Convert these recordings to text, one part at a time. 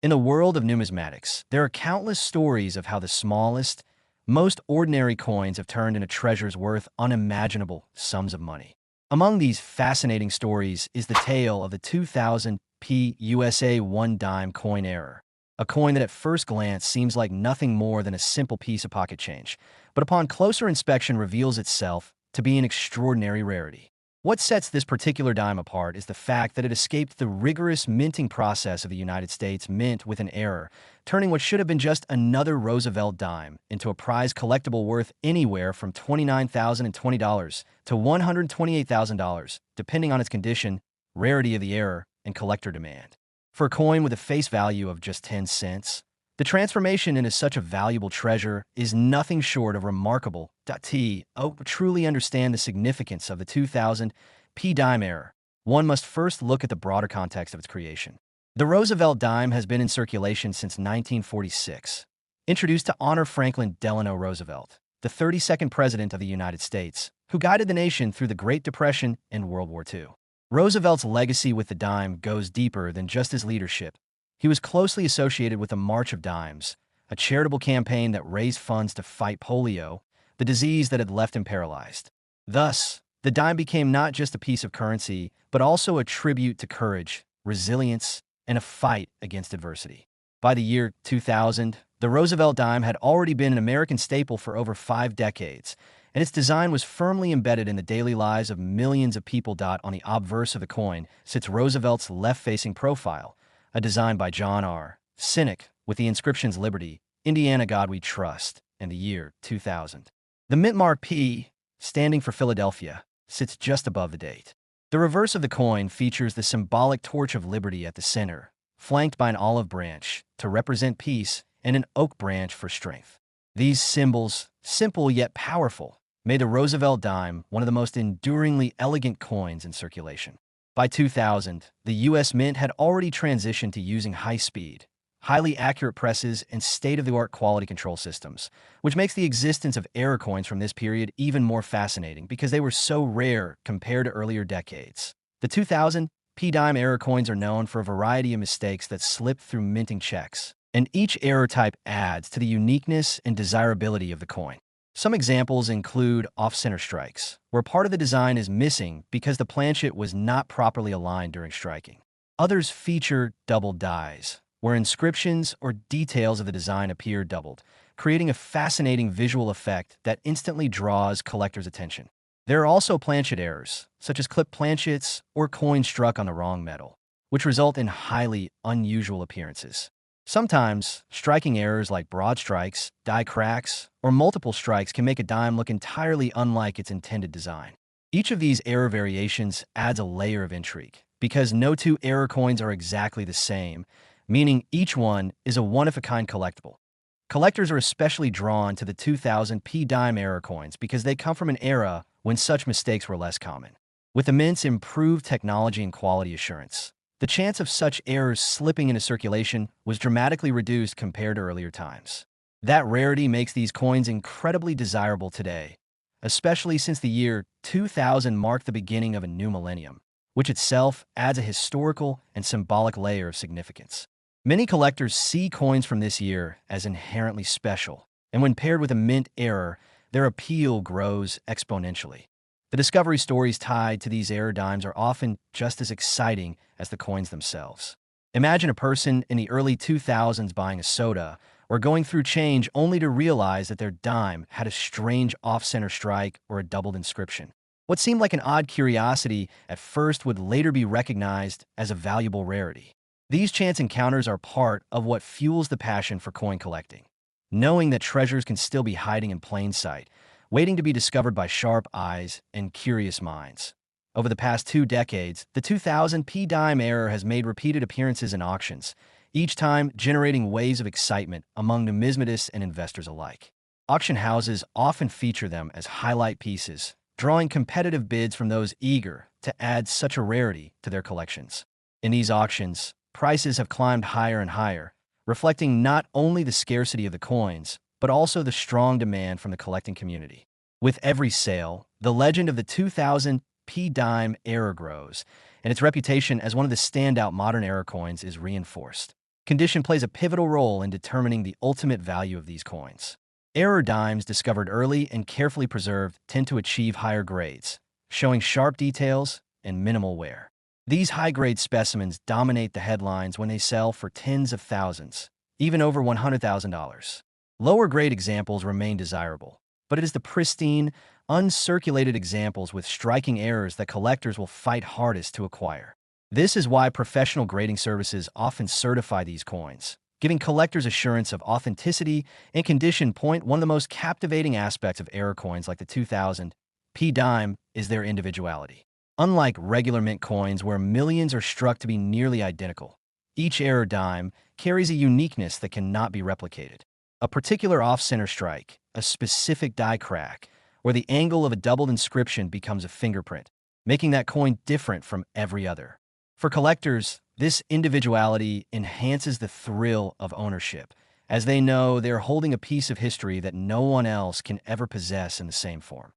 In the world of numismatics, there are countless stories of how the smallest, most ordinary coins have turned into treasures worth unimaginable sums of money. Among these fascinating stories is the tale of the 2000p USA 1 dime coin error, a coin that at first glance seems like nothing more than a simple piece of pocket change, but upon closer inspection reveals itself to be an extraordinary rarity. What sets this particular dime apart is the fact that it escaped the rigorous minting process of the United States Mint with an error, turning what should have been just another Roosevelt dime into a prize collectible worth anywhere from $29,020 to $128,000, depending on its condition, rarity of the error, and collector demand. For a coin with a face value of just 10 cents, the transformation into such a valuable treasure is nothing short of remarkable. To truly understand the significance of the 2000p dime error, one must first look at the broader context of its creation. The Roosevelt dime has been in circulation since 1946, introduced to honor Franklin Delano Roosevelt, the 32nd President of the United States, who guided the nation through the Great Depression and World War II. Roosevelt's legacy with the dime goes deeper than just his leadership. He was closely associated with the March of Dimes, a charitable campaign that raised funds to fight polio, the disease that had left him paralyzed. Thus, the dime became not just a piece of currency, but also a tribute to courage, resilience, and a fight against adversity. By the year 2000, the Roosevelt dime had already been an American staple for over 5 decades, and its design was firmly embedded in the daily lives of millions of people. On the obverse of the coin sits Roosevelt's left-facing profile, a design by John R. Cynic, with the inscriptions Liberty, Indiana God We Trust, and the year 2000. The mint mark P, standing for Philadelphia, sits just above the date. The reverse of the coin features the symbolic torch of liberty at the center, flanked by an olive branch to represent peace and an oak branch for strength. These symbols, simple yet powerful, made the Roosevelt dime one of the most enduringly elegant coins in circulation. By 2000, the U.S. Mint had already transitioned to using high-speed, highly accurate presses and state-of-the-art quality control systems, which makes the existence of error coins from this period even more fascinating because they were so rare compared to earlier decades. The 2000p dime error coins are known for a variety of mistakes that slip through minting checks, and each error type adds to the uniqueness and desirability of the coin. Some examples include off-center strikes, where part of the design is missing because the planchet was not properly aligned during striking. Others feature doubled dies, where inscriptions or details of the design appear doubled, creating a fascinating visual effect that instantly draws collectors' attention. There are also planchet errors, such as clipped planchets or coins struck on the wrong metal, which result in highly unusual appearances. Sometimes, striking errors like broad strikes, die cracks, or multiple strikes can make a dime look entirely unlike its intended design. Each of these error variations adds a layer of intrigue, because no two error coins are exactly the same, meaning each one is a one-of-a-kind collectible. Collectors are especially drawn to the 2000p dime error coins because they come from an era when such mistakes were less common. With the Mint's improved technology and quality assurance, the chance of such errors slipping into circulation was dramatically reduced compared to earlier times. That rarity makes these coins incredibly desirable today, especially since the year 2000 marked the beginning of a new millennium, which itself adds a historical and symbolic layer of significance. Many collectors see coins from this year as inherently special, and when paired with a mint error, their appeal grows exponentially. The discovery stories tied to these error dimes are often just as exciting as the coins themselves. Imagine a person in the early 2000s buying a soda or going through change only to realize that their dime had a strange off-center strike or a doubled inscription. What seemed like an odd curiosity at first would later be recognized as a valuable rarity. These chance encounters are part of what fuels the passion for coin collecting. Knowing that treasures can still be hiding in plain sight, waiting to be discovered by sharp eyes and curious minds. Over the past 2 decades, the 2000p dime error has made repeated appearances in auctions, each time generating waves of excitement among numismatists and investors alike. Auction houses often feature them as highlight pieces, drawing competitive bids from those eager to add such a rarity to their collections. In these auctions, prices have climbed higher and higher, reflecting not only the scarcity of the coins, but also the strong demand from the collecting community. With every sale, the legend of the 2000p dime error grows, and its reputation as one of the standout modern error coins is reinforced. Condition plays a pivotal role in determining the ultimate value of these coins. Error dimes discovered early and carefully preserved tend to achieve higher grades, showing sharp details and minimal wear. These high-grade specimens dominate the headlines when they sell for tens of thousands, even over $100,000. Lower-grade examples remain desirable, but it is the pristine, uncirculated examples with striking errors that collectors will fight hardest to acquire. This is why professional grading services often certify these coins, giving collectors assurance of authenticity and condition. One of the most captivating aspects of error coins like the 2000 P dime is their individuality. Unlike regular mint coins where millions are struck to be nearly identical, each error dime carries a uniqueness that cannot be replicated. A particular off-center strike, a specific die crack, or the angle of a doubled inscription becomes a fingerprint, making that coin different from every other. For collectors, this individuality enhances the thrill of ownership, as they know they're holding a piece of history that no one else can ever possess in the same form.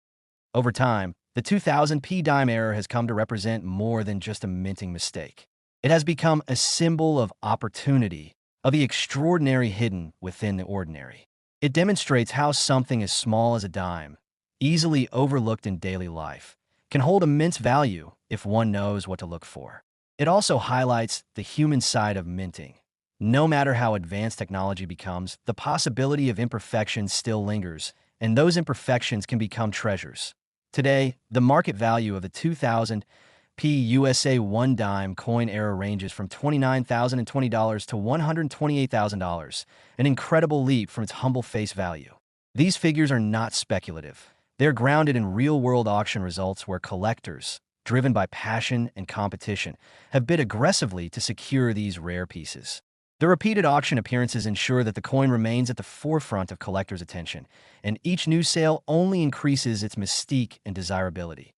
Over time, the 2000 P dime error has come to represent more than just a minting mistake. It has become a symbol of opportunity, of the extraordinary hidden within the ordinary. It demonstrates how something as small as a dime, easily overlooked in daily life, can hold immense value if one knows what to look for. It also highlights the human side of minting. No matter how advanced technology becomes, the possibility of imperfection still lingers, and those imperfections can become treasures. Today, the market value of the 2000 P USA 1 dime coin error ranges from $29,020 to $128,000, an incredible leap from its humble face value. These figures are not speculative. They're grounded in real-world auction results where collectors, driven by passion and competition, have bid aggressively to secure these rare pieces. The repeated auction appearances ensure that the coin remains at the forefront of collectors' attention, and each new sale only increases its mystique and desirability.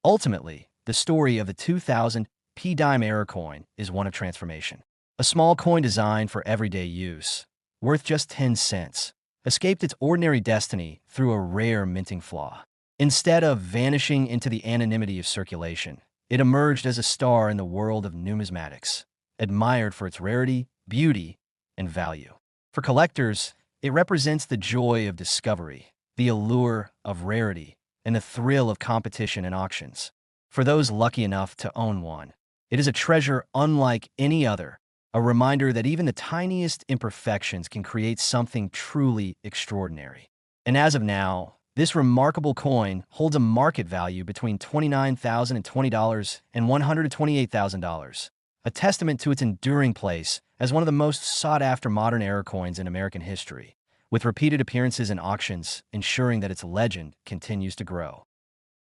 Ultimately, the story of the 2000 P dime error coin is one of transformation. A small coin designed for everyday use, worth just 10 cents, escaped its ordinary destiny through a rare minting flaw. Instead of vanishing into the anonymity of circulation, it emerged as a star in the world of numismatics, admired for its rarity, beauty, and value. For collectors, it represents the joy of discovery, the allure of rarity, and the thrill of competition and auctions. For those lucky enough to own one, it is a treasure unlike any other, a reminder that even the tiniest imperfections can create something truly extraordinary. And as of now, this remarkable coin holds a market value between $29,020 and $128,000, a testament to its enduring place as one of the most sought-after modern error coins in American history, with repeated appearances in auctions ensuring that its legend continues to grow.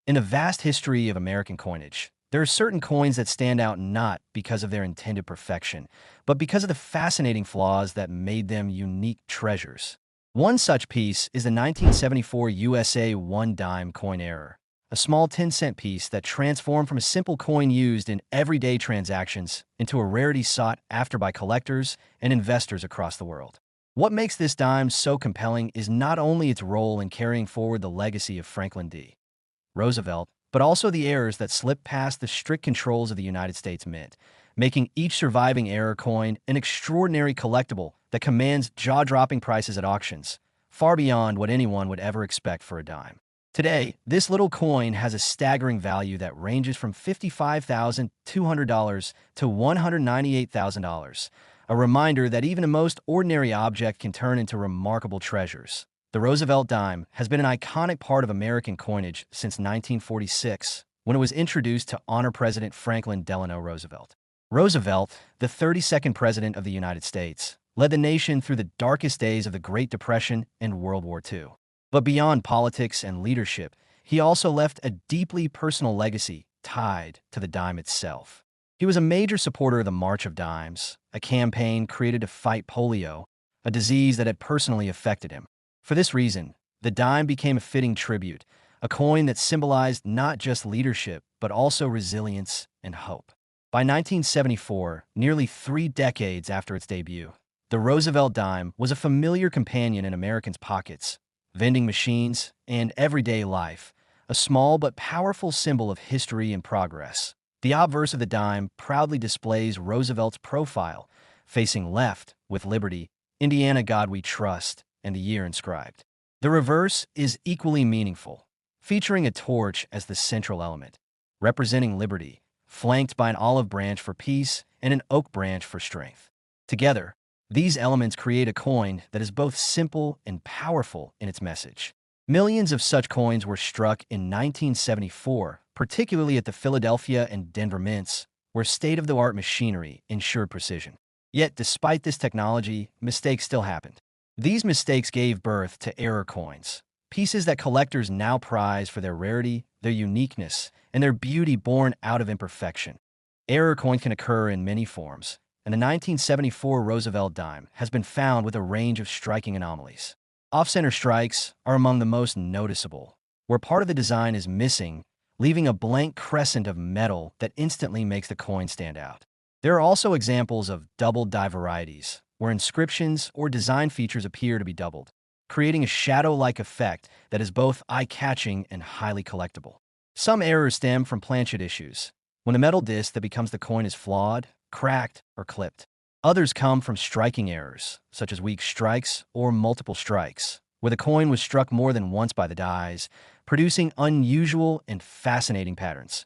In the vast history of American coinage, there are certain coins that stand out not because of their intended perfection, but because of the fascinating flaws that made them unique treasures. One such piece is the 1974 USA 1 dime coin error, a small 10-cent piece that transformed from a simple coin used in everyday transactions into a rarity sought after by collectors and investors across the world. What makes this dime so compelling is not only its role in carrying forward the legacy of Franklin D. Roosevelt, but also the errors that slipped past the strict controls of the United States Mint, making each surviving error coin an extraordinary collectible that commands jaw-dropping prices at auctions, far beyond what anyone would ever expect for a dime. Today, this little coin has a staggering value that ranges from $55,200 to $198,000, a reminder that even the most ordinary object can turn into remarkable treasures. The Roosevelt dime has been an iconic part of American coinage since 1946, when it was introduced to honor President Franklin Delano Roosevelt. Roosevelt, the 32nd President of the United States, led the nation through the darkest days of the Great Depression and World War II. But beyond politics and leadership, he also left a deeply personal legacy tied to the dime itself. He was a major supporter of the March of Dimes, a campaign created to fight polio, a disease that had personally affected him. For this reason, the dime became a fitting tribute, a coin that symbolized not just leadership, but also resilience and hope. By 1974, nearly 3 decades after its debut, the Roosevelt dime was a familiar companion in Americans' pockets, vending machines, and everyday life, a small but powerful symbol of history and progress. The obverse of the dime proudly displays Roosevelt's profile, facing left with Liberty, Indiana God We Trust, and the year inscribed. The reverse is equally meaningful, featuring a torch as the central element, representing liberty, flanked by an olive branch for peace and an oak branch for strength. Together, these elements create a coin that is both simple and powerful in its message. Millions of such coins were struck in 1974, particularly at the Philadelphia and Denver mints, where state-of-the-art machinery ensured precision. Yet, despite this technology, mistakes still happened. These mistakes gave birth to error coins, pieces that collectors now prize for their rarity, their uniqueness, and their beauty born out of imperfection. Error coin can occur in many forms, and the 1974 Roosevelt dime has been found with a range of striking anomalies. Off-center strikes are among the most noticeable, where part of the design is missing, leaving a blank crescent of metal that instantly makes the coin stand out. There are also examples of double die varieties, where inscriptions or design features appear to be doubled, creating a shadow-like effect that is both eye-catching and highly collectible. Some errors stem from planchet issues, when the metal disc that becomes the coin is flawed, cracked, or clipped. Others come from striking errors, such as weak strikes or multiple strikes, where the coin was struck more than once by the dies, producing unusual and fascinating patterns.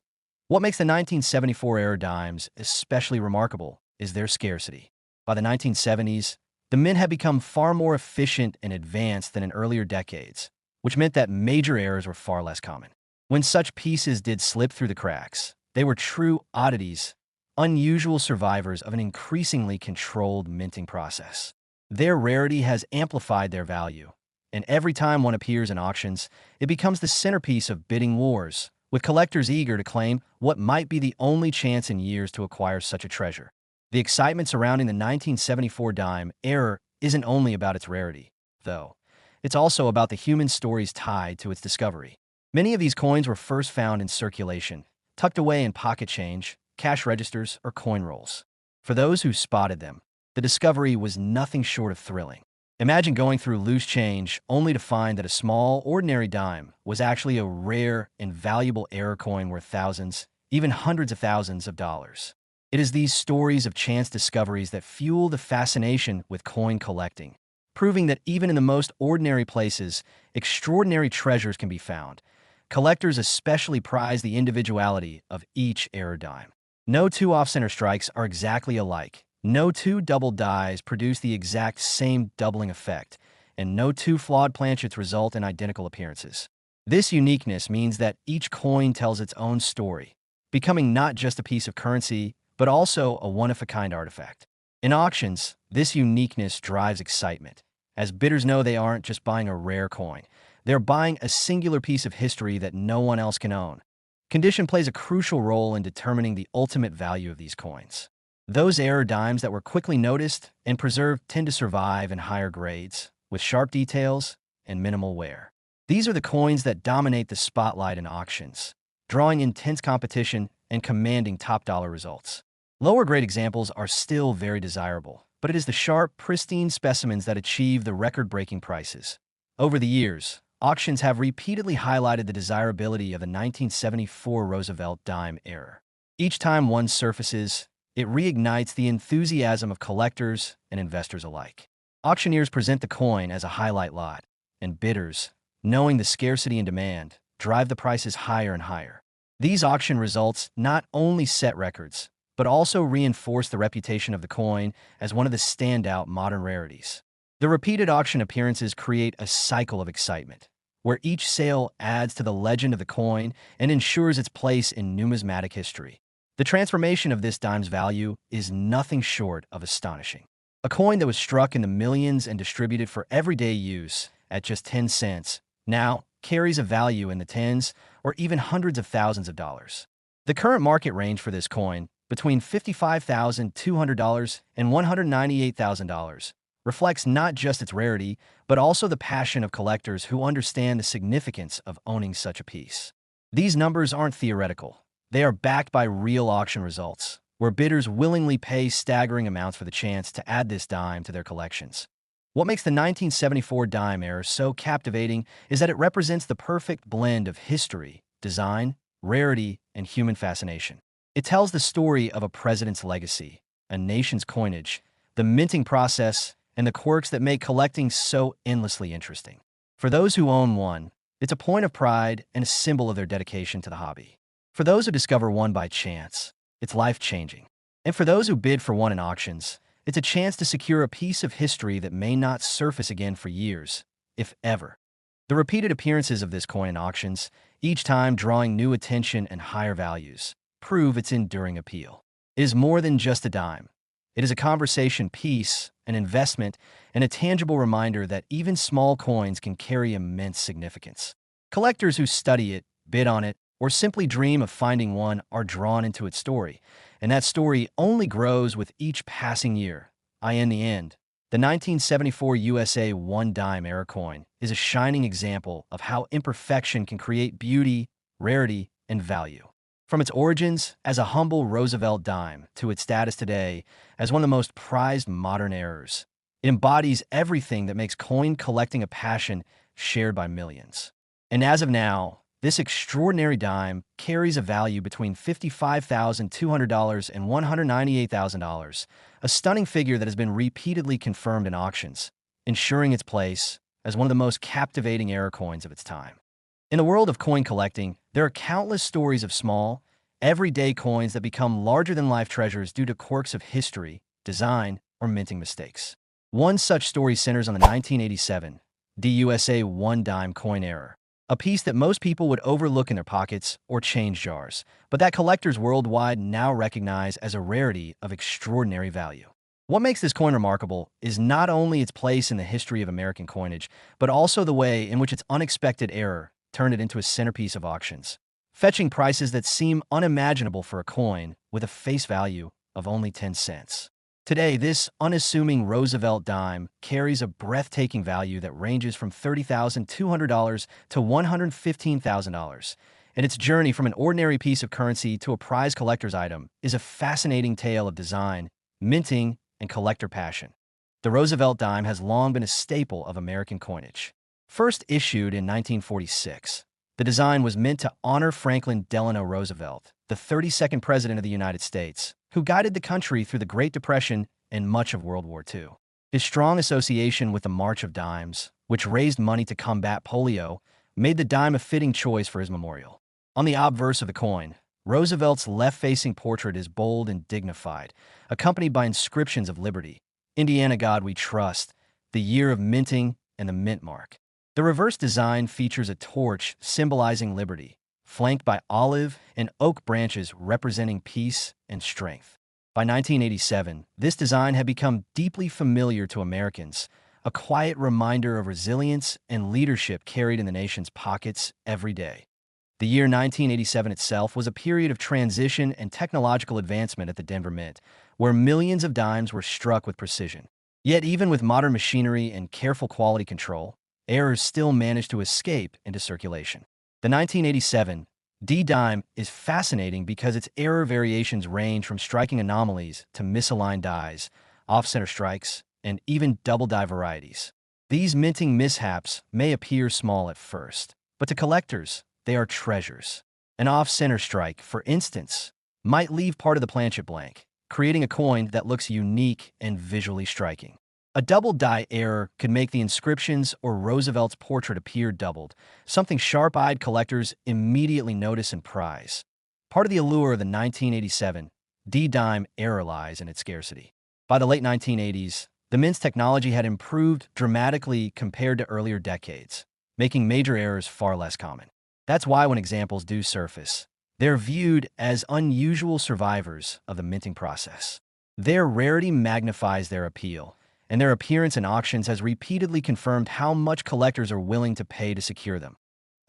What makes the 1974 era dimes especially remarkable is their scarcity. By the 1970s, the mint had become far more efficient and advanced than in earlier decades, which meant that major errors were far less common. When such pieces did slip through the cracks, they were true oddities, unusual survivors of an increasingly controlled minting process. Their rarity has amplified their value, and every time one appears in auctions, it becomes the centerpiece of bidding wars, with collectors eager to claim what might be the only chance in years to acquire such a treasure. The excitement surrounding the 1974 dime error isn't only about its rarity, though. It's also about the human stories tied to its discovery. Many of these coins were first found in circulation, tucked away in pocket change, cash registers, or coin rolls. For those who spotted them, the discovery was nothing short of thrilling. Imagine going through loose change only to find that a small, ordinary dime was actually a rare and valuable error coin worth thousands, even hundreds of thousands of dollars. It is these stories of chance discoveries that fuel the fascination with coin collecting, proving that even in the most ordinary places, extraordinary treasures can be found. Collectors especially prize the individuality of each error dime. No two off-center strikes are exactly alike. No two double dies produce the exact same doubling effect, and no two flawed planchets result in identical appearances. This uniqueness means that each coin tells its own story, becoming not just a piece of currency, but also a one-of-a-kind artifact. In auctions, this uniqueness drives excitement, as bidders know they aren't just buying a rare coin. They're buying a singular piece of history that no one else can own. Condition plays a crucial role in determining the ultimate value of these coins. Those error dimes that were quickly noticed and preserved tend to survive in higher grades, with sharp details and minimal wear. These are the coins that dominate the spotlight in auctions, drawing intense competition and commanding top-dollar results. Lower-grade examples are still very desirable, but it is the sharp, pristine specimens that achieve the record-breaking prices. Over the years, auctions have repeatedly highlighted the desirability of the 1974 Roosevelt dime error. Each time one surfaces, it reignites the enthusiasm of collectors and investors alike. Auctioneers present the coin as a highlight lot, and bidders, knowing the scarcity and demand, drive the prices higher and higher. These auction results not only set records, but also reinforce the reputation of the coin as one of the standout modern rarities. The repeated auction appearances create a cycle of excitement, where each sale adds to the legend of the coin and ensures its place in numismatic history. The transformation of this dime's value is nothing short of astonishing. A coin that was struck in the millions and distributed for everyday use at just 10 cents now carries a value in the tens or even hundreds of thousands of dollars. The current market range for this coin, between $55,200 and $198,000, reflects not just its rarity, but also the passion of collectors who understand the significance of owning such a piece. These numbers aren't theoretical. They are backed by real auction results, where bidders willingly pay staggering amounts for the chance to add this dime to their collections. What makes the 1974 dime error so captivating is that it represents the perfect blend of history, design, rarity, and human fascination. It tells the story of a president's legacy, a nation's coinage, the minting process, and the quirks that make collecting so endlessly interesting. For those who own one, it's a point of pride and a symbol of their dedication to the hobby. For those who discover one by chance, it's life-changing. And for those who bid for one in auctions, it's a chance to secure a piece of history that may not surface again for years, if ever. The repeated appearances of this coin in auctions, each time drawing new attention and higher values, prove its enduring appeal. It is more than just a dime. It is a conversation piece, an investment, and a tangible reminder that even small coins can carry immense significance. Collectors who study it, bid on it, or simply dream of finding one are drawn into its story, and that story only grows with each passing year. In the end, the 1974 USA 1 dime era coin is a shining example of how imperfection can create beauty, rarity, and value. From its origins as a humble Roosevelt dime to its status today as one of the most prized modern errors, it embodies everything that makes coin collecting a passion shared by millions. And as of now, this extraordinary dime carries a value between $55,200 and $198,000, a stunning figure that has been repeatedly confirmed in auctions, ensuring its place as one of the most captivating era coins of its time. In the world of coin collecting, there are countless stories of small, everyday coins that become larger-than-life treasures due to quirks of history, design, or minting mistakes. One such story centers on the 1987 DUSA 1 dime coin error, a piece that most people would overlook in their pockets or change jars, but that collectors worldwide now recognize as a rarity of extraordinary value. What makes this coin remarkable is not only its place in the history of American coinage, but also the way in which its unexpected error turned it into a centerpiece of auctions, fetching prices that seem unimaginable for a coin with a face value of only 10 cents. Today, this unassuming Roosevelt dime carries a breathtaking value that ranges from $30,200 to $115,000, and its journey from an ordinary piece of currency to a prized collector's item is a fascinating tale of design, minting, and collector passion. The Roosevelt dime has long been a staple of American coinage. First issued in 1946, the design was meant to honor Franklin Delano Roosevelt, the 32nd President of the United States, who guided the country through the Great Depression and much of World War II. His strong association with the March of Dimes, which raised money to combat polio, made the dime a fitting choice for his memorial. On the obverse of the coin, Roosevelt's left-facing portrait is bold and dignified, accompanied by inscriptions of liberty, Indiana God we trust, the year of minting, and the mint mark. The reverse design features a torch symbolizing liberty, flanked by olive and oak branches representing peace and strength. By 1987, this design had become deeply familiar to Americans, a quiet reminder of resilience and leadership carried in the nation's pockets every day. The year 1987 itself was a period of transition and technological advancement at the Denver Mint, where millions of dimes were struck with precision. Yet even with modern machinery and careful quality control, errors still managed to escape into circulation. The 1987 D-dime is fascinating because its error variations range from striking anomalies to misaligned dies, off-center strikes, and even double die varieties. These minting mishaps may appear small at first, but to collectors, they are treasures. An off-center strike, for instance, might leave part of the planchet blank, creating a coin that looks unique and visually striking. A double die error could make the inscriptions or Roosevelt's portrait appear doubled, something sharp-eyed collectors immediately notice and prize. Part of the allure of the 1987 D-dime error lies in its scarcity. By the late 1980s, the mint's technology had improved dramatically compared to earlier decades, making major errors far less common. That's why when examples do surface, they're viewed as unusual survivors of the minting process. Their rarity magnifies their appeal, and their appearance in auctions has repeatedly confirmed how much collectors are willing to pay to secure them.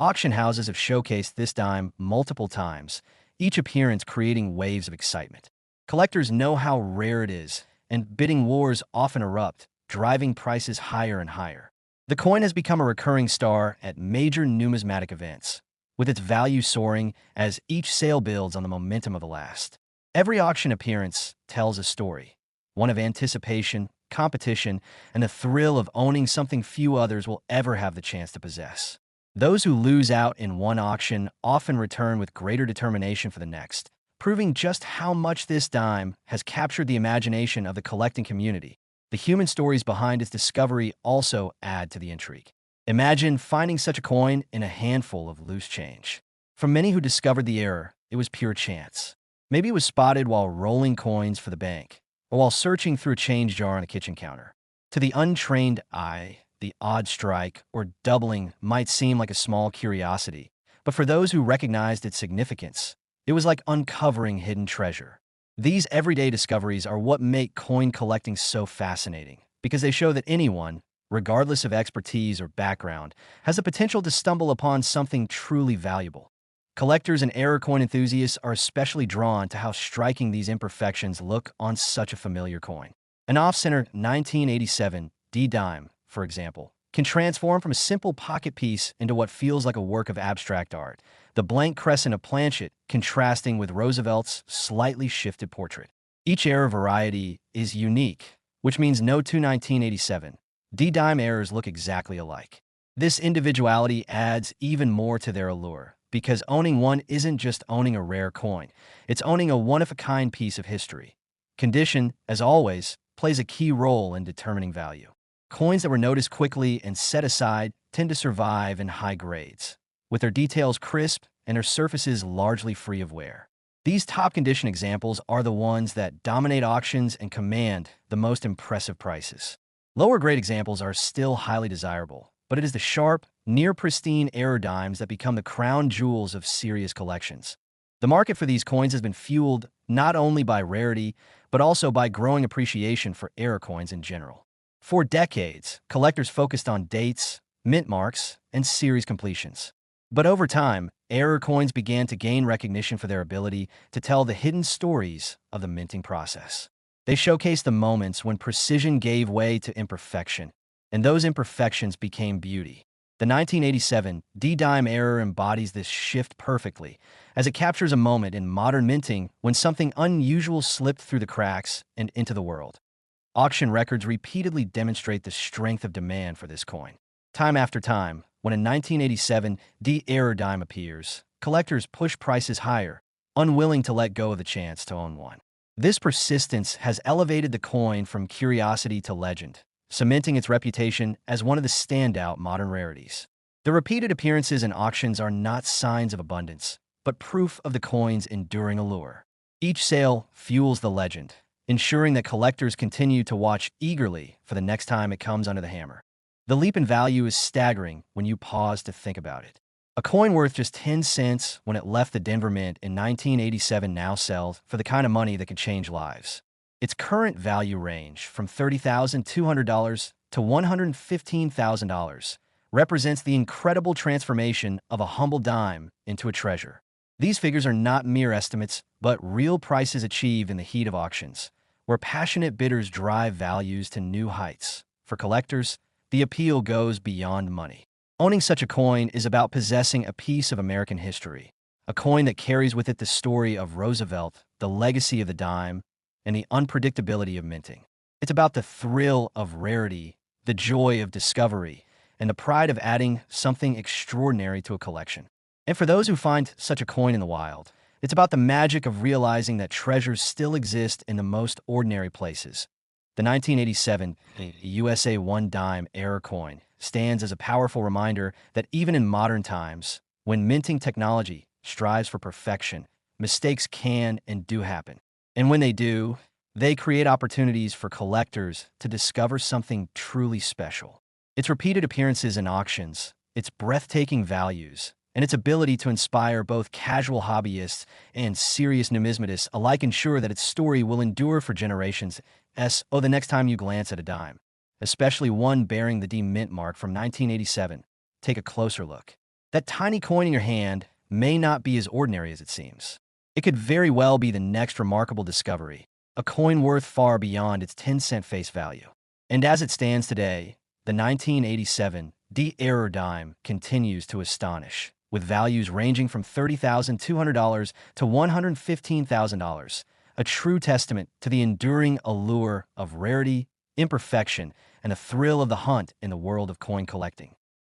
Auction houses have showcased this dime multiple times, each appearance creating waves of excitement. Collectors know how rare it is, and bidding wars often erupt, driving prices higher and higher. The coin has become a recurring star at major numismatic events, with its value soaring as each sale builds on the momentum of the last. Every auction appearance tells a story, one of anticipation, competition, and the thrill of owning something few others will ever have the chance to possess. Those who lose out in one auction often return with greater determination for the next, proving just how much this dime has captured the imagination of the collecting community. The human stories behind its discovery also add to the intrigue. Imagine finding such a coin in a handful of loose change. For many who discovered the error, it was pure chance. Maybe it was spotted while rolling coins for the bank, or while searching through a change jar on a kitchen counter. To the untrained eye, the odd strike or doubling might seem like a small curiosity, but for those who recognized its significance, it was like uncovering hidden treasure. These everyday discoveries are what make coin collecting so fascinating, because they show that anyone, regardless of expertise or background, has the potential to stumble upon something truly valuable. Collectors and error coin enthusiasts are especially drawn to how striking these imperfections look on such a familiar coin. An off-center 1987 D-dime, for example, can transform from a simple pocket piece into what feels like a work of abstract art, the blank crescent of planchet contrasting with Roosevelt's slightly shifted portrait. Each error variety is unique, which means no two 1987 D-dime errors look exactly alike. This individuality adds even more to their allure, because owning one isn't just owning a rare coin, it's owning a one-of-a-kind piece of history. Condition, as always, plays a key role in determining value. Coins that were noticed quickly and set aside tend to survive in high grades, with their details crisp and their surfaces largely free of wear. These top-condition examples are the ones that dominate auctions and command the most impressive prices. Lower-grade examples are still highly desirable, but it is the sharp, near-pristine error dimes that become the crown jewels of serious collections. The market for these coins has been fueled not only by rarity, but also by growing appreciation for error coins in general. For decades, collectors focused on dates, mint marks, and series completions. But over time, error coins began to gain recognition for their ability to tell the hidden stories of the minting process. They showcased the moments when precision gave way to imperfection, and those imperfections became beauty. The 1987 D-dime error embodies this shift perfectly, as it captures a moment in modern minting when something unusual slipped through the cracks and into the world. Auction records repeatedly demonstrate the strength of demand for this coin. Time after time, when a 1987 D-error dime appears, collectors push prices higher, unwilling to let go of the chance to own one. This persistence has elevated the coin from curiosity to legend, cementing its reputation as one of the standout modern rarities. The repeated appearances in auctions are not signs of abundance, but proof of the coin's enduring allure. Each sale fuels the legend, ensuring that collectors continue to watch eagerly for the next time it comes under the hammer. The leap in value is staggering when you pause to think about it. A coin worth just 10 cents when it left the Denver Mint in 1987 now sells for the kind of money that can change lives. Its current value range from $30,200 to $115,000 represents the incredible transformation of a humble dime into a treasure. These figures are not mere estimates, but real prices achieved in the heat of auctions, where passionate bidders drive values to new heights. For collectors, the appeal goes beyond money. Owning such a coin is about possessing a piece of American history, a coin that carries with it the story of Roosevelt, the legacy of the dime, and the unpredictability of minting. It's about the thrill of rarity, the joy of discovery, and the pride of adding something extraordinary to a collection. And for those who find such a coin in the wild, it's about the magic of realizing that treasures still exist in the most ordinary places. The 1987 USA 1 dime error coin stands as a powerful reminder that even in modern times, when minting technology strives for perfection, mistakes can and do happen. And when they do, they create opportunities for collectors to discover something truly special. Its repeated appearances in auctions, its breathtaking values, and its ability to inspire both casual hobbyists and serious numismatists alike ensure that its story will endure for generations. The next time you glance at a dime, especially one bearing the D mint mark from 1987, take a closer look. That tiny coin in your hand may not be as ordinary as it seems. It could very well be the next remarkable discovery, a coin worth far beyond its 10-cent face value. And as it stands today, the 1987 D-error dime continues to astonish, with values ranging from $30,200 to $115,000, a true testament to the enduring allure of rarity, imperfection, and the thrill of the hunt in the world of coin collecting.